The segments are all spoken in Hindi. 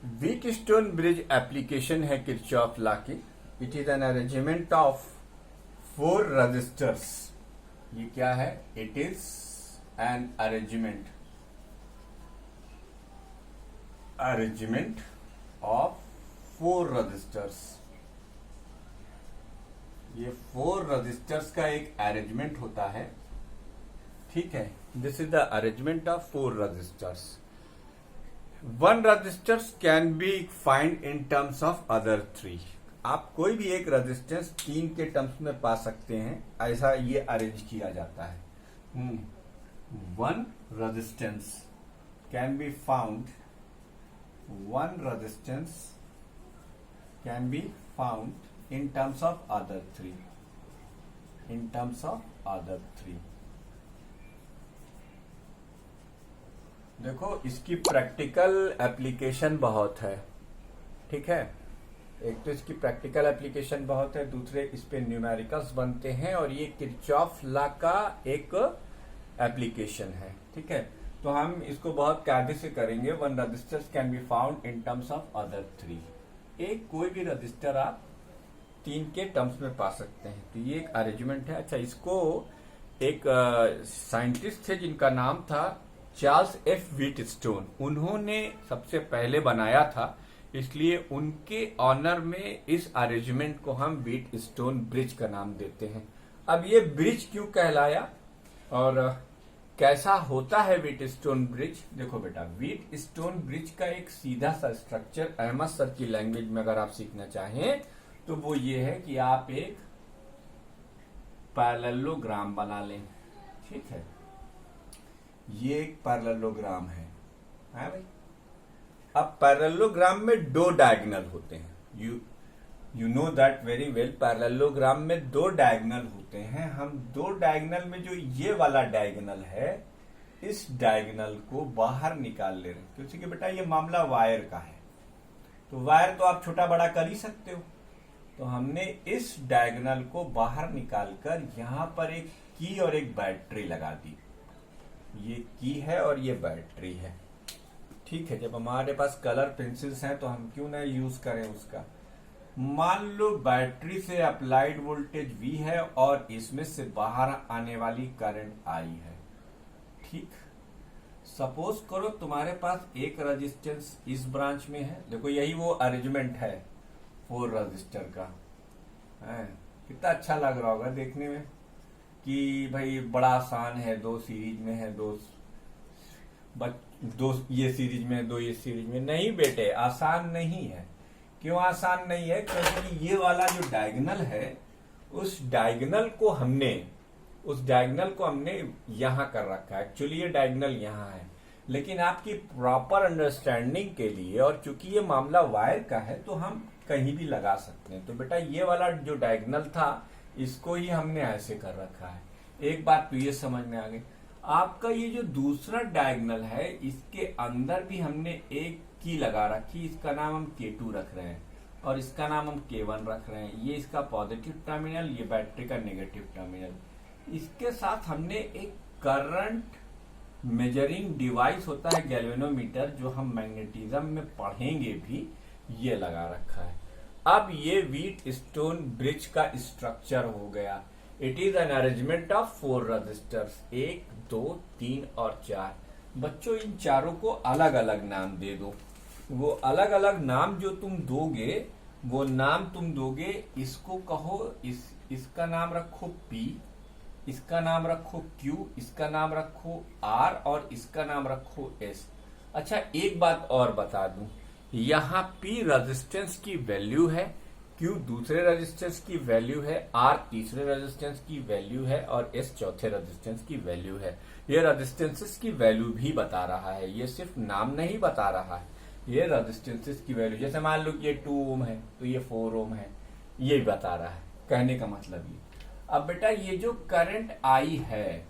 व्हीटस्टोन ब्रिज एप्लीकेशन है किरचॉफ लॉ की। It is an arrangement of 4 resistors. ये क्या है? It is an arrangement of 4 resistors. ये 4 रजिस्टर्स का एक अरेंजमेंट होता है, ठीक है। This is the arrangement of 4 resistors. 1 resistors can be find in terms of other 3। आप कोई भी एक रेजिस्टेंस 3 के टर्म्स में पा सकते हैं, ऐसा ये अरेंज किया जाता है। 1 resistance can be found, 1 resistance can be found in terms of other 3, in terms of other 3। देखो, इसकी प्रैक्टिकल एप्लीकेशन बहुत है, ठीक है। एक तो इसकी प्रैक्टिकल एप्लीकेशन बहुत है, दूसरे इस पे न्यूमेरिकल्स बनते हैं, और ये किरचॉफ लॉ का एक एप्लीकेशन है, ठीक है। तो हम इसको बहुत कायदे से करेंगे। 1 resistors can be found in terms of other 3। एक कोई भी रजिस्टर आप 3 के टर्म्स में पा सकते हैं। तो ये एक अरेंजमेंट है। अच्छा, इसको एक साइंटिस्ट थे जिनका नाम था चार्ल्स एफ व्हीटस्टोन, उन्होंने सबसे पहले बनाया था, इसलिए उनके ऑनर में इस अरेंजमेंट को हम व्हीटस्टोन ब्रिज का नाम देते हैं। अब ये ब्रिज क्यों कहलाया और कैसा होता है व्हीटस्टोन ब्रिज? देखो बेटा, व्हीटस्टोन ब्रिज का एक सीधा सा स्ट्रक्चर अहमद सर की लैंग्वेज में अगर आप सीखना चाहें तो वो ये है कि आप एक पैरेललोग्राम बना लें, ठीक है। ये एक पैरेललोग्राम है भाई। अब पैरेललोग्राम में 2 डायगोनल होते हैं। You know that very well. Parallelogram में 2 डायगोनल होते हैं। हम 2 डायगोनल में जो ये वाला डायगोनल है, इस डायगोनल को बाहर निकाल ले रहे हैं, क्योंकि बेटा ये मामला वायर का है। तो वायर तो आप छोटा बड़ा कर ही सकते हो। तो हमने इस डायगोनल को बाहर निकालकर यहां पर एक की और एक बैटरी लगा दी। ये की है और ये बैटरी है, ठीक है। जब हमारे पास कलर पेंसिल्स हैं तो हम क्यों ना यूज करें उसका। मान लो बैटरी से अप्लाइड वोल्टेज V है और इसमें से बाहर आने वाली करंट I है, ठीक। सपोज करो तुम्हारे पास एक रेजिस्टेंस इस ब्रांच में है। देखो, यही वो अरेंजमेंट है 4 रजिस्टर का है। कितना अच्छा लग रहा होगा देखने में कि भाई बड़ा आसान है। 2 सीरीज में है, 2 ये सीरीज में, 2 ये सीरीज में। नहीं बेटे, आसान नहीं है। क्यों आसान नहीं है? क्योंकि ये वाला जो डायगोनल है, उस डायगोनल को हमने यहां कर रखा है। एक्चुअली ये डायगोनल यहां है, लेकिन आपकी प्रॉपर अंडरस्टैंडिंग के लिए, और चूंकि ये मामला वायर का है, तो हम कहीं भी लगा सकते हैं। तो बेटा, ये वाला जो डायगोनल था, इसको ही हमने ऐसे कर रखा है। एक बात तो ये समझ में आ गई। आपका ये जो दूसरा डायगोनल है, इसके अंदर भी हमने एक की लगा रखी। इसका नाम हम K2 रख रहे हैं और इसका नाम हम K1 रख रहे हैं। ये इसका पॉजिटिव टर्मिनल, ये बैटरी का नेगेटिव टर्मिनल। इसके साथ हमने एक करंट मेजरिंग डिवाइस होता है गैल्वेनोमीटर, जो हम मैग्नेटिज्म में पढ़ेंगे भी, ये लगा रखा है। अब ये व्हीटस्टोन ब्रिज का स्ट्रक्चर हो गया। It is an arrangement of 4 resistors, 1, 2, 3 और 4। बच्चों, इन चारों को अलग अलग नाम दे दो। वो अलग अलग नाम जो तुम दोगे, वो नाम तुम दोगे, इसको कहो, इसका नाम रखो P, इसका नाम रखो Q, इसका नाम रखो R और इसका नाम रखो S। अच्छा, एक बात और बता दूं, यहाँ P रेजिस्टेंस की वैल्यू है, Q दूसरे रेजिस्टेंस की वैल्यू है, R तीसरे रेजिस्टेंस की वैल्यू है और S चौथे रेजिस्टेंस की वैल्यू है। ये रेजिस्टेंसेस की वैल्यू भी बता रहा है, ये सिर्फ नाम नहीं बता रहा है, ये रेजिस्टेंसेस की वैल्यू। जैसे मान लो कि ये 2 ओम है तो ये 4 ओम है, ये बता रहा है। कहने का मतलब ये। अब बेटा, ये जो करंट I है,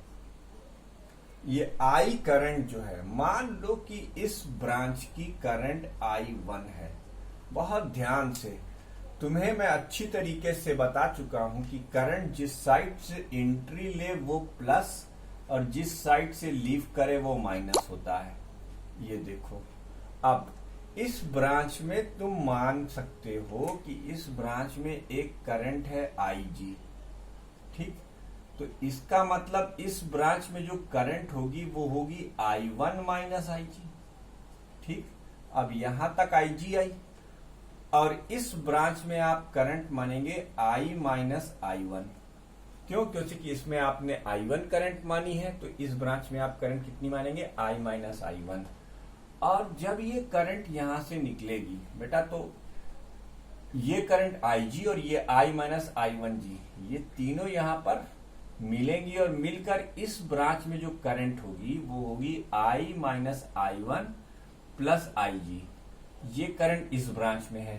ये I करंट जो है, मान लो कि इस ब्रांच की करंट I1 है। बहुत ध्यान से, तुम्हें मैं अच्छी तरीके से बता चुका हूं कि करंट जिस साइड से एंट्री ले वो प्लस और जिस साइड से लीव करे वो माइनस होता है। ये देखो, अब इस ब्रांच में तुम मान सकते हो कि इस ब्रांच में एक करंट है IG, ठीक। तो इसका मतलब इस ब्रांच में जो करंट होगी वो होगी I1 माइनस IG, ठीक। अब यहां तक IG आई और इस ब्रांच में आप करंट मानेंगे I माइनस I1। क्यों? क्योंकि इसमें आपने I1 करंट मानी है, तो इस ब्रांच में आप करंट कितनी मानेंगे? I minus I1। और जब ये करंट यहां से निकलेगी बेटा, तो ये करंट IG और ये I माइनस I1G, ये तीनों यहां पर मिलेंगी और मिलकर इस ब्रांच में जो करंट होगी वो होगी I minus I1 plus IG। ये करंट इस ब्रांच में है,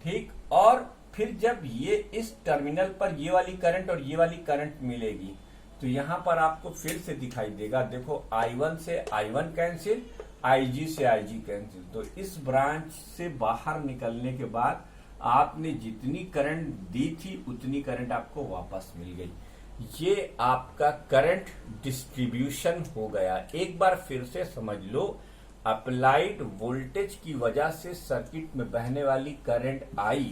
ठीक। और फिर जब ये इस टर्मिनल पर ये वाली करंट और ये वाली करंट मिलेगी तो यहां पर आपको फिर से दिखाई देगा, देखो I1 से I1 कैंसिल, IG से IG कैंसिल। तो इस ब्रांच से बाहर निकलने के बाद आपने जितनी करंट दी थी उतनी करंट आपको वापस मिल गई। ये आपका करंट डिस्ट्रीब्यूशन हो गया। एक बार फिर से समझ लो, अप्लाइड वोल्टेज की वजह से सर्किट में बहने वाली करंट I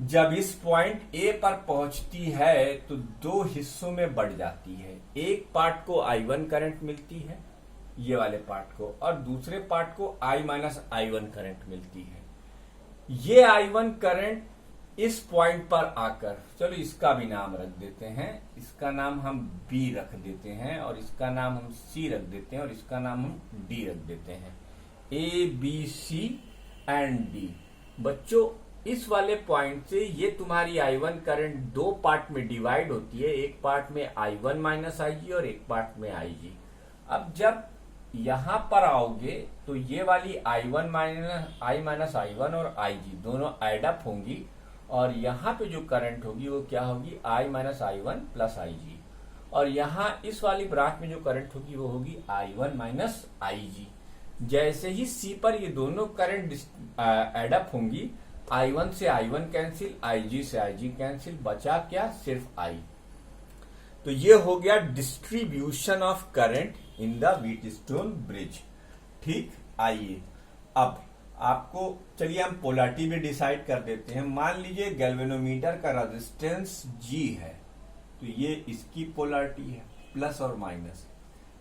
जब इस पॉइंट A पर पहुंचती है तो दो हिस्सों में बढ़ जाती है। एक पार्ट को I1 करंट मिलती है, ये वाले पार्ट को, और दूसरे पार्ट को I माइनस I1 करंट मिलती है। ये I1 करंट इस पॉइंट पर आकर, चलो इसका भी नाम रख देते हैं, इसका नाम हम B रख देते हैं और इसका नाम हम C रख देते हैं और इसका नाम हम D रख देते हैं। A, B, C and D। बच्चों, इस वाले पॉइंट से ये तुम्हारी I1 करंट दो पार्ट में डिवाइड होती है, एक पार्ट में I1 माइनस IG और एक पार्ट में IG। अब जब यहां पर आओगे तो ये वाली I1 माइनस I1 और IG दोनों एड अप होंगी और यहां पे जो करंट होगी वो क्या होगी? I minus I1 plus IG। और यहां इस वाली ब्रांच में जो करंट होगी वो होगी I1 माइनस IG। जैसे ही C पर ये दोनों करंट एड अप होंगी, I1 से I1 कैंसिल, IG से IG कैंसिल, बचा क्या? सिर्फ I। तो ये हो गया distribution of current in the Wheatstone bridge, ठीक। आइए अब आपको, चलिए हम पोलैरिटी भी डिसाइड कर देते हैं। मान लीजिए गैल्वेनोमीटर का रेजिस्टेंस G है, तो ये इसकी पोलैरिटी है, प्लस और माइनस।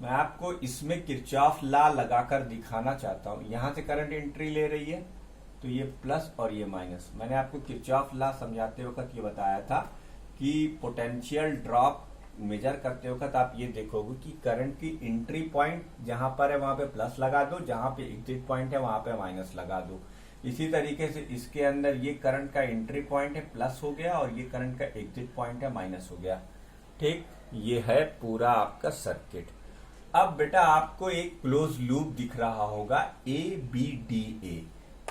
मैं आपको इसमें किरचॉफ लॉ लगाकर दिखाना चाहता हूं। यहां से करंट एंट्री ले रही है तो ये प्लस और ये माइनस। मैंने आपको किरचॉफ लॉ समझाते वक्त ये बताया था कि पोटेंशियल ड्रॉप मेजर करते वक्त आप ये देखोगे कि करंट की एंट्री पॉइंट जहां पर है वहां पे प्लस लगा दो, जहां पे एग्जिट पॉइंट है वहां पे माइनस लगा दो। इसी तरीके से इसके अंदर ये करंट का एंट्री पॉइंट है प्लस हो गया और ये करंट का एग्जिट पॉइंट है माइनस हो गया, ठीक। ये है पूरा आपका सर्किट। अब बेटा आपको एक क्लोज लूप दिख रहा होगा, ABDA,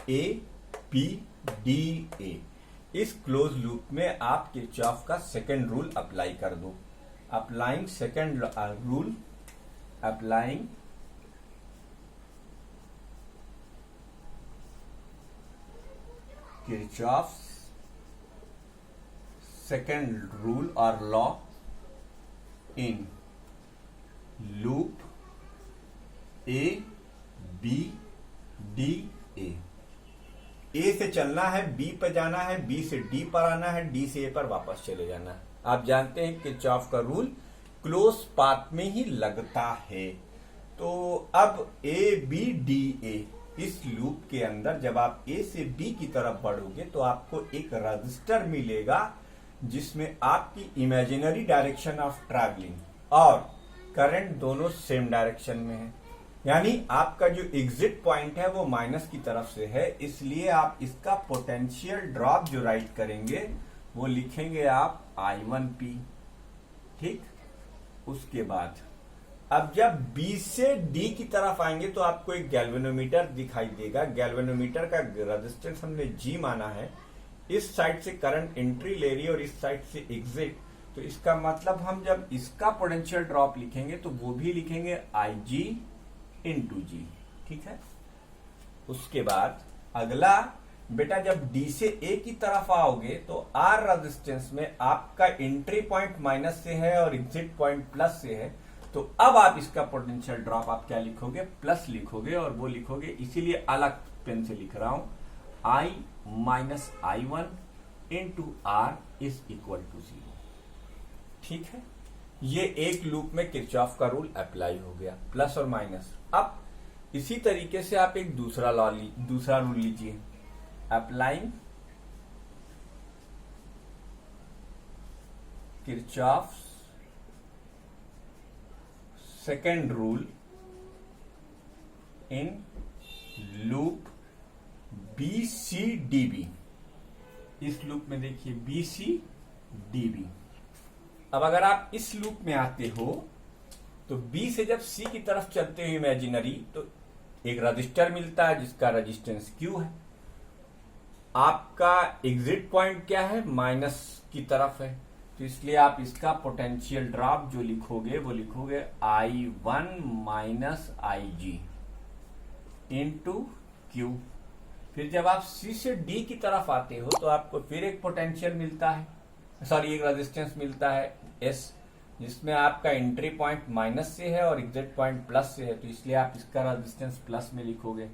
ABDA। इस क्लोज लूप में आप किरचॉफ का सेकंड रूल अप्लाई कर दो। Applying second rule, applying Kirchhoff second rule और law in loop ABDA। A से चलना है, B पर जाना है, B से D पर आना है, D से A पर वापस चले जाना है। आप जानते हैं कि किरचॉफ का रूल क्लोज पाथ में ही लगता है। तो अब ABDA, इस लूप के अंदर जब आप A से B की तरफ बढ़ोगे तो आपको एक रजिस्टर मिलेगा जिसमें आपकी इमेजिनरी डायरेक्शन ऑफ ट्रैवलिंग और करंट दोनों सेम डायरेक्शन में है। यानी आपका जो एग्जिट पॉइंट है वो माइनस की तरफ से है, इसलिए आप इसका पोटेंशियल ड्रॉप जो राइट करेंगे वो लिखेंगे आप I1P, ठीक। उसके बाद अब जब B से D की तरफ आएंगे तो आपको एक गैल्वेनोमीटर दिखाई देगा। गैल्वेनोमीटर का रेजिस्टेंस हमने G माना है। इस साइड से करंट एंट्री ले रही है और इस साइड से एग्जिट, तो इसका मतलब हम जब इसका पोटेंशियल ड्रॉप लिखेंगे तो वो भी लिखेंगे IG इंटू G, ठीक है। उसके बाद अगला बेटा जब D से A की तरफ आओगे तो R रेजिस्टेंस में आपका एंट्री पॉइंट माइनस से है और एग्जिट पॉइंट प्लस से है, तो अब आप इसका पोटेंशियल ड्रॉप आप क्या लिखोगे, प्लस लिखोगे, और वो लिखोगे इसीलिए अलग पेन से लिख रहा हूं, I minus I1 into R is equal to 0। ठीक है, ये एक लूप में किरचॉफ का रूल अप्लाई हो गया, प्लस और माइनस। अब इसी तरीके से आप एक दूसरा रूल लीजिए, applying Kirchhoff second rule in loop BCDB। इस लूप में देखिए BCDB। अब अगर आप इस लूप में आते हो तो B से जब C की तरफ चलते हो इमेजिनरी, तो एक रजिस्टर मिलता है जिसका रेजिस्टेंस Q है। आपका एग्जिट पॉइंट क्या है, माइनस की तरफ है, तो इसलिए आप इसका पोटेंशियल ड्रॉप जो लिखोगे वो लिखोगे I1 minus IG into Q। फिर जब आप C से D की तरफ आते हो तो आपको फिर एक पोटेंशियल मिलता है, सॉरी एक रेजिस्टेंस मिलता है S, जिसमें आपका एंट्री पॉइंट माइनस से है और एग्जिट पॉइंट प्लस से है, तो इसलिए आप इसका रेजिस्टेंस प्लस में लिखोगे।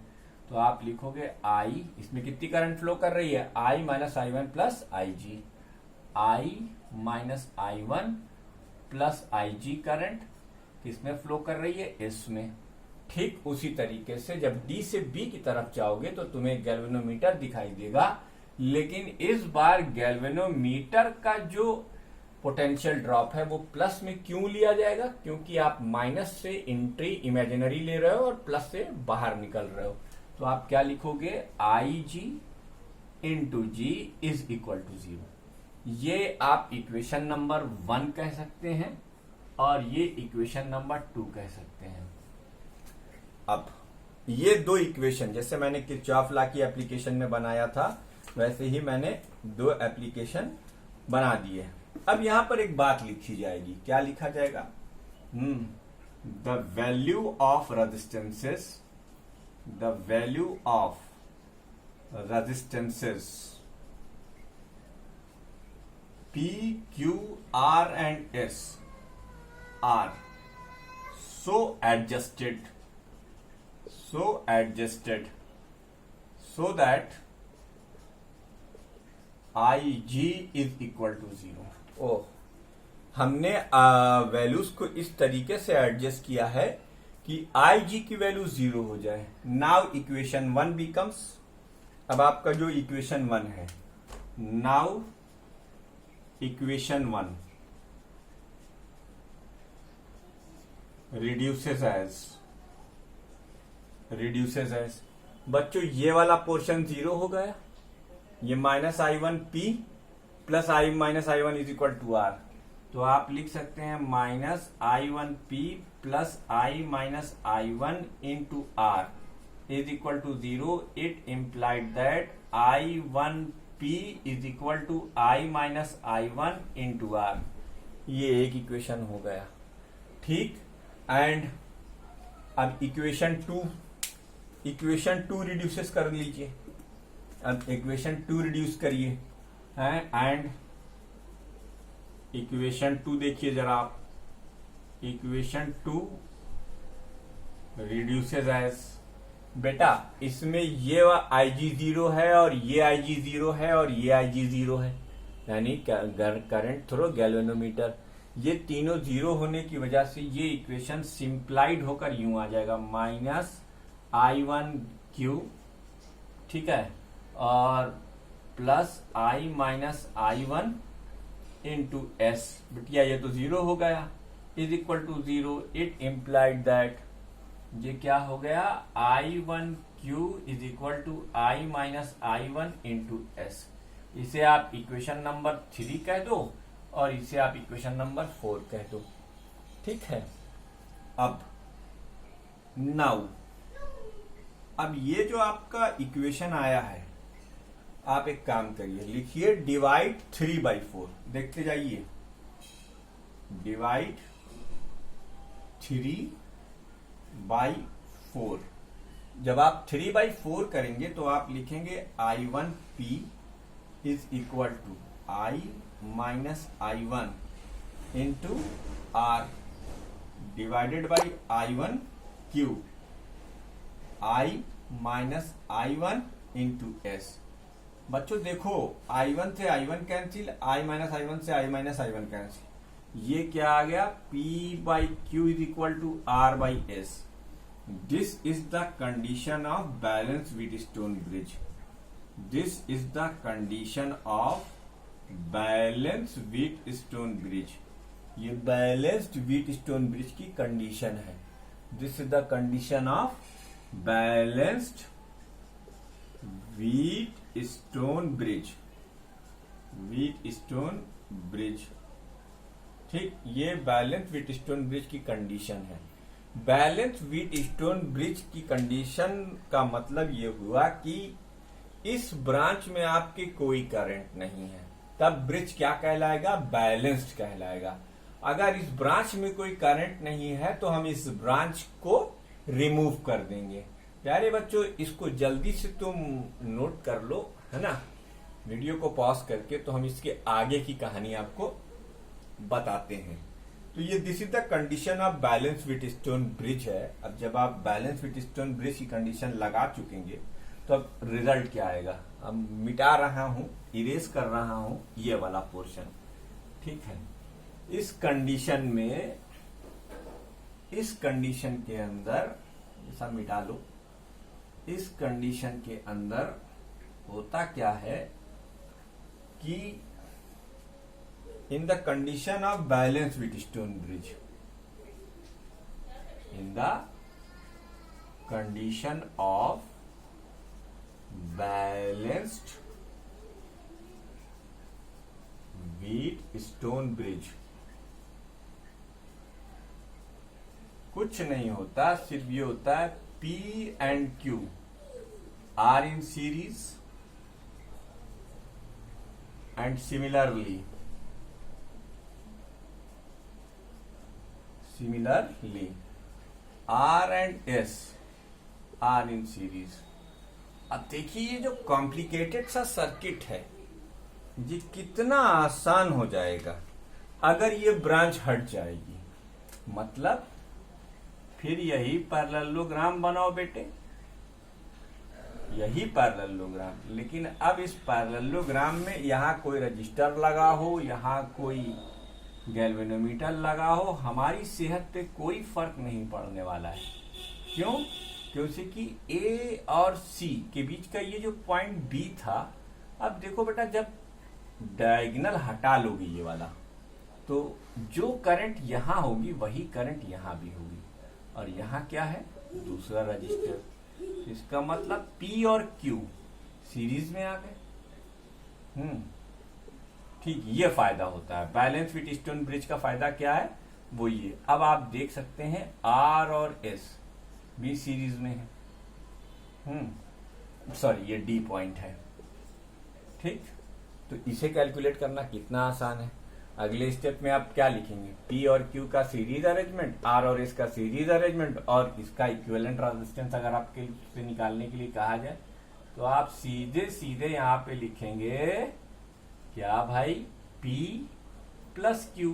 तो आप लिखोगे I, इसमें कितनी करंट फ्लो कर रही है, I minus I1 plus IG, I minus I1 plus IG current किसमें फ्लो कर रही है, S में। ठीक उसी तरीके से जब D से B की तरफ जाओगे तो तुम्हें गैल्वेनोमीटर दिखाई देगा, लेकिन इस बार गैल्वेनोमीटर का जो पोटेंशियल ड्रॉप है वो प्लस में क्यों लिया जाएगा, क्योंकि आप माइनस से एंट्री इमेजिनरी ले रहे हो और प्लस से बाहर निकल रहे हो। तो आप क्या लिखोगे, IG into G is equal to 0। ये आप इक्वेशन नंबर 1 कह सकते हैं और ये इक्वेशन नंबर 2 कह सकते हैं। अब ये दो इक्वेशन जैसे मैंने किरचॉफ लॉ की एप्लीकेशन में बनाया था वैसे ही मैंने दो एप्लीकेशन बना दिए। अब यहां पर एक बात लिखी जाएगी, क्या लिखा जाएगा, the value of resistances, the value of resistances P, Q, R and S are so adjusted so that IG is equal to 0। ओह, हमने वैल्यूज को इस तरीके से एडजस्ट किया है कि IG की वैल्यू 0 हो जाए। नाउ इक्वेशन 1 बिकम्स, अब आपका जो इक्वेशन 1 है, नाउ इक्वेशन 1 reduces as बच्चों ये वाला पोर्शन 0 हो गया, ये minus I1 P plus I minus I1 is equal to R, तो आप लिख सकते हैं minus I1 P plus I minus I1 into R is equal to 0। It implied that I1 P is equal to I minus I1 into R। ये एक इक्वेशन हो गया, ठीक। एंड अब इक्वेशन 2 रिड्यूसेस कर लीजिए। अब इक्वेशन 2 रिड्यूस करिए एंड इक्वेशन 2 देखिए जरा आप, इक्वेशन 2 रिड्यूसेस एज, बेटा इसमें ये IG 0 है और ये IG 0 है और ये IG 0 है, यानी करंट थ्रू गैल्वेनोमीटर, ये तीनों 0 होने की वजह से ये इक्वेशन सिंप्लाइड होकर यूं आ जाएगा, माइनस I1 Q, ठीक है, और plus I minus I1 into S। बिटिया ये तो 0 हो गया, is equal to 0। It implied that ये क्या हो गया, I1 Q is equal to I minus I1 into S। इसे आप इक्वेशन नंबर 3 कह दो और इसे आप इक्वेशन नंबर 4 कह दो, ठीक है। अब नाउ अब ये जो आपका इक्वेशन आया है, आप एक काम करिए, लिखिए डिवाइड 3/4, देखते जाइए, डिवाइड 3/4। जब आप 3/4 करेंगे तो आप लिखेंगे I1 P is equal to I minus I1 into R divided by I1 Q, I minus I1 into S. बच्चों देखो I1 से I1 cancel, I minus I1 से I माइनस I1 कैंसिल, ये क्या आ गया, P by Q is equal to R by S. This is the condition of balance Wheatstone bridge. This is the condition of balance Wheatstone bridge. ये बैलेंस्ड व्हीटस्टोन ब्रिज की कंडीशन है। This is the condition of balanced Wheatstone bridge, Wheatstone bridge. ठीक, ये बैलेंस व्हीटस्टोन ब्रिज की कंडीशन है। बैलेंस व्हीटस्टोन ब्रिज की कंडीशन का मतलब ये हुआ कि इस ब्रांच में आपके कोई करंट नहीं है, तब ब्रिज क्या कहलाएगा, बैलेंस्ड कहलाएगा। अगर इस ब्रांच में कोई करंट नहीं है तो हम इस ब्रांच को रिमूव कर देंगे। प्यारे बच्चों, इसको जल्दी से तुम नोट कर लो, है ना, वीडियो को पॉज करके, तो हम इसके आगे की कहानी आपको बताते हैं। तो ये this is the condition of balance Wheatstone bridge है। अब जब आप बैलेंस व्हीटस्टोन ब्रिज की कंडीशन लगा चुकेंगे तो अब रिजल्ट क्या आएगा। अब मिटा रहा हूं, इरेज कर रहा हूं ये वाला पोर्शन, ठीक है। इस कंडीशन में, इस कंडीशन के अंदर, ऐसा मिटा लो, इस कंडीशन के अंदर होता क्या है कि in the condition of balance Wheatstone bridge, in the condition of balanced Wheatstone bridge कुछ नहीं होता, सिर्फ ये होता है P and Q are in series and similarly R and S are in series. अब देखिए ये जो कॉम्प्लिकेटेड सा सर्किट है ये कितना आसान हो जाएगा अगर ये ब्रांच हट जाएगी। मतलब फिर यही पैरेललोग्राम बनाओ बेटे, यही पैरेललोग्राम, लेकिन अब इस पैरेललोग्राम में यहां कोई रजिस्टर लगा हो, यहां कोई गैल्वेनोमीटर लगा हो, हमारी सेहत पे कोई फर्क नहीं पड़ने वाला है। क्यों? क्योंकि A और C के बीच का ये जो पॉइंट B था, अब देखो बेटा जब डायगोनल हटा लोगी ये वाला, तो जो करंट यहां होगी वही करंट यहां भी होगी, और यहां क्या है, दूसरा रजिस्टर। इसका मतलब P और Q सीरीज में आ गए। ठीक, ये फायदा होता है बैलेंस व्हीटस्टोन ब्रिज का। फायदा क्या है, वो ये, अब आप देख सकते हैं R और S भी सीरीज में है। सॉरी, ये D पॉइंट है। ठीक, तो इसे कैलकुलेट करना कितना आसान है। अगले स्टेप में आप क्या लिखेंगे, P और Q का सीरीज अरेंजमेंट, R और S का सीरीज अरेंजमेंट, और इसका इक्विवेलेंट रेजिस्टेंस अगर आपके से निकालने के लिए कहा जाए तो आप सीधे सीधे यहाँ पे लिखेंगे क्या भाई, P प्लस Q,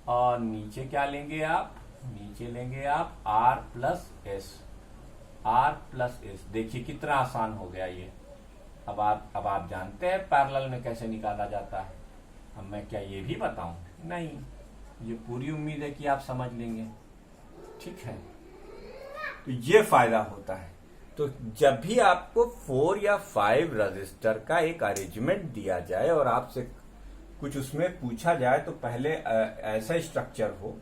और नीचे क्या लेंगे आप, नीचे लेंगे आप R plus S, R plus S। देखिए कितना आसान हो गया ये। अब आप जानते हैं पैरेलल में कैसे निकाला जाता है। अब मैं क्या ये भी बताऊं? नहीं, ये पूरी उम्मीद है कि आप समझ लेंगे। ठीक है, तो ये फायदा होता है। तो जब भी आपको 4 या 5 रजिस्टर का एक अरेंजमेंट दिया जाए और आपसे कुछ उसमें पूछा जाए, तो पहले ऐसा स्ट्रक्चर हो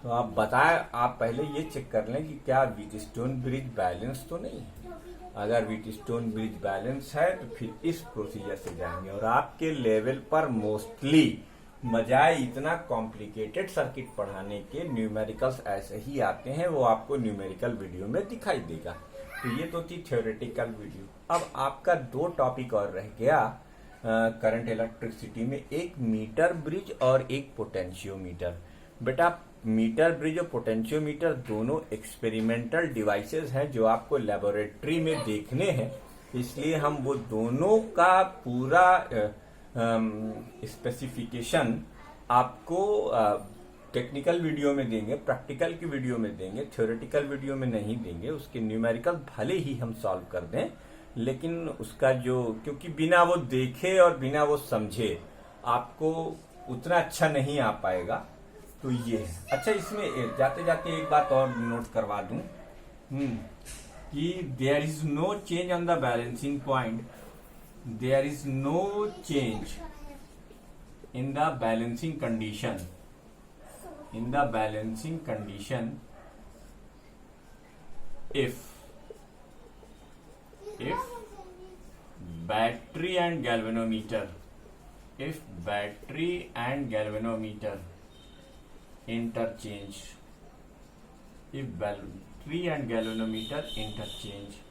तो आप बताएं, आप पहले ये चेक कर लें कि क्या व्हीटस्टोन ब्रिज बैलेंस तो नहीं है। अगर व्हीटस्टोन ब्रिज बैलेंस है तो फिर इस प्रोसीजर से जाएंगे, और आपके लेवल पर मोस्टली बजाय इतना कॉम्प्लिकेटेड सर्किट पढ़ाने के न्यूमेरिकल्स ऐसे ही आते हैं, वो आपको न्यूमेरिकल वीडियो में दिखाई देगा। तो ये तो थी थ्योरेटिकल वीडियो। अब आपका 2 टॉपिक और रह गया करंट इलेक्ट्रिसिटी में, एक मीटर ब्रिज और एक पोटेंशियोमीटर। बेटा मीटर ब्रिज और पोटेंशियोमीटर दोनों एक्सपेरिमेंटल डिवाइसेस हैं जो आपको लेबोरेटरी में देखने हैं, इसलिए हम वो दोनों का पूरा स्पेसिफिकेशन आपको टेक्निकल वीडियो में देंगे, प्रैक्टिकल की वीडियो में देंगे, थ्योरेटिकल वीडियो में नहीं देंगे। उसके न्यूमेरिकल भले ही हम सॉल्व कर दें, लेकिन उसका जो, क्योंकि बिना वो देखे और बिना वो समझे आपको उतना अच्छा नहीं आ पाएगा। तो ये है। अच्छा, इसमें जाते जाते एक बात और नोट करवा दूं कि there is no change on the balancing point, there is no change in the balancing condition, in the balancing condition if battery and galvanometer interchange, if battery and galvanometer interchange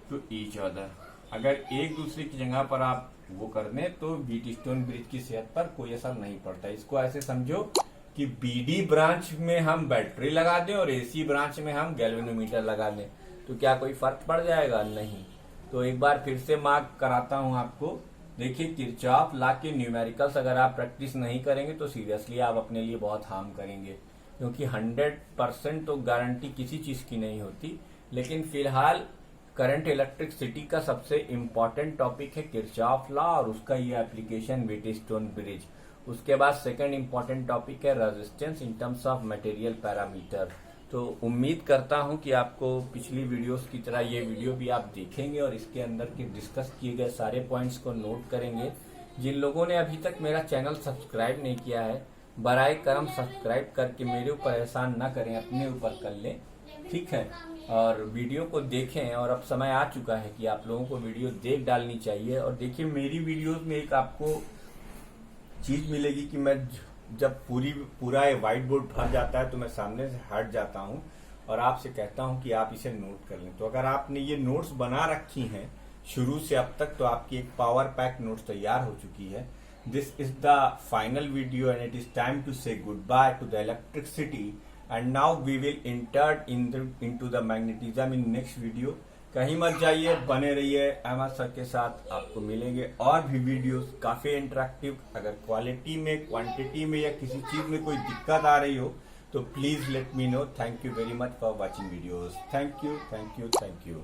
to each other, अगर एक दूसरे की जगह पर आप वो कर दें तो व्हीटस्टोन ब्रिज की सेहत पर कोई असर नहीं पड़ता। इसको ऐसे समझो कि बीडी ब्रांच में हम बैटरी लगा दें और एसी ब्रांच में हम गैल्वेनोमीटर लगा दें तो क्या कोई फर्क पड़ जाएगा? नहीं। तो एक बार फिर से मार्क कराता हूं आपको। देखिए, किरचॉफ लॉ के न्यूमेरिकल्स अगर आप प्रैक्टिस नहीं करेंगे तो सीरियसली आप अपने लिए बहुत हार्म करेंगे, क्योंकि 100% तो गारंटी किसी चीज की नहीं होती। लेकिन फिलहाल करंट इलेक्ट्रिसिटी का सबसे इम्पोर्टेंट टॉपिक है किरचॉफ लॉ और उसका ये एप्लीकेशन व्हीटस्टोन ब्रिज। उसके बाद सेकंड इंपॉर्टेंट टॉपिक है resistance in terms of material parameter. तो उम्मीद करता हूं कि आपको पिछली वीडियोस की तरह ये वीडियो भी आप देखेंगे और इसके अंदर के डिस्कस किए गए सारे पॉइंट्स को नोट करेंगे। जिन लोगों ने अभी तक मेरा चैनल सब्सक्राइब नहीं किया है, बराए करम सब्सक्राइब करके मेरे ऊपर एहसान ना करें, अपने ऊपर कर लें, ठीक है। और वीडियो को देखें, और अब समय आ चुका है कि आप लोगों को वीडियो देख डालनी चाहिए। और देखिए, मेरी वीडियोस में एक आपको चीज मिलेगी कि मैं जब पूरा व्हाइट बोर्ड भर जाता है तो मैं सामने से हट जाता हूं और आपसे कहता हूं कि आप इसे नोट कर लें। तो अगर आपने ये नोट्स बना रखी हैं शुरू से अब तक, तो आपकी एक पावर पैक नोट्स तैयार हो चुकी है। This is the final video and it is time to say good bye to the electricity and now we will enter into the magnetism in next video. कहीं मत जाइए, बने रहिए अहमद सर के साथ। आपको मिलेंगे और भी वीडियोस काफी इंटरेक्टिव। अगर क्वालिटी में, क्वांटिटी में या किसी चीज में कोई दिक्कत आ रही हो तो please let me know. Thank you very much for watching videos. Thank you, thank you, thank you.